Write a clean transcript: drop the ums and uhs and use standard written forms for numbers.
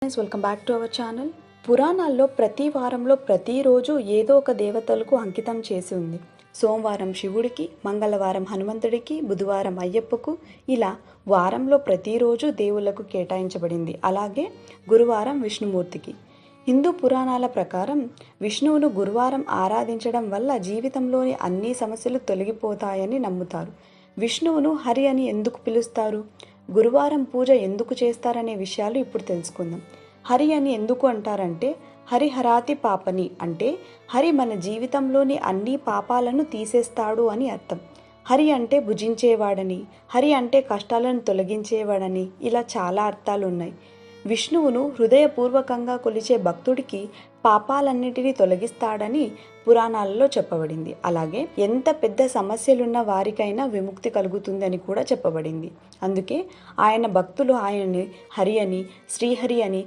Friends, welcome back to our channel. పురాణాల్లో ప్రతి వారంలో ప్రతిరోజు ఏదో ఒక దేవతలకు అంకితం చేసి ఉంది. సోమవారం శివుడికి, మంగళవారం హనుమంతుడికి, బుధవారం అయ్యప్పకు, ఇలా వారంలో ప్రతిరోజు దేవుళ్లకు కేటాయించబడింది. అలాగే గురువారం విష్ణుమూర్తికి. హిందూ పురాణాల ప్రకారం విష్ణువును గురువారం ఆరాధించడం వల్ల జీవితంలోని అన్ని సమస్యలు తొలగిపోతాయని నమ్ముతారు. విష్ణువును హరి అని ఎందుకు పిలుస్తారు, గురువారం పూజ ఎందుకు చేస్తారనే విషయాలు ఇప్పుడు తెలుసుకుందాం. హరి అని ఎందుకు అంటారంటే, హరిహరాతి పాపని అంటే హరి మన జీవితంలోని అన్ని పాపాలను తీసేస్తాడు అని అర్థం. హరి అంటే భుజించేవాడని, హరి అంటే కష్టాలను తొలగించేవాడని, ఇలా చాలా అర్థాలు ఉన్నాయి. విష్ణువును హృదయపూర్వకంగా కొలిచే భక్తుడికి పాపాలన్నిటినీ తొలగిస్తాడని పురాణాలలో చెప్పబడింది. అలాగే ఎంత పెద్ద సమస్యలున్న వారికైనా విముక్తి కలుగుతుందని కూడా చెప్పబడింది. అందుకే ఆయన భక్తులు ఆయన్ని హరి అని, శ్రీహరి అని